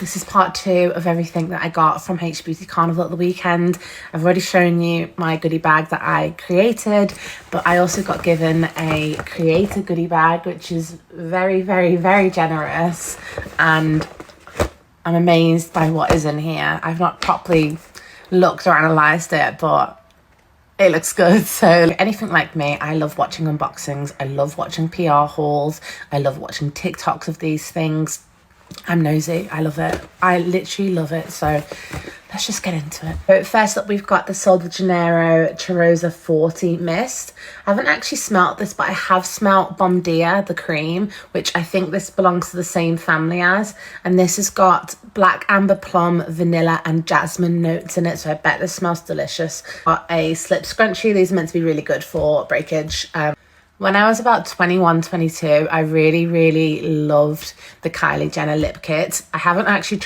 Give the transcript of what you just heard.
this is part 2 of everything that I got from HBeauty Carnival at the weekend. I've already shown you my goodie bag that I created, but I also got given a creator goodie bag, which is very, very, very generous, and I'm amazed by what is in here. I've not properly looked or analysed it, but it looks good. So anything like me, I love watching unboxings. I love watching PR hauls. I love watching TikToks of these things. I'm nosy. I love it. I literally love it. So let's just get into it. So first up, we've got the Sol de Janeiro Cheirosa 40 Mist. I haven't actually smelt this, but I have smelt Bom Dia, the cream, which I think this belongs to the same family as. And this has got black amber plum, vanilla and jasmine notes in it. So I bet this smells delicious. Got a slip scrunchie. These are meant to be really good for breakage. When I was about 21, 22, I really, really loved the Kylie Jenner lip kit. I haven't actually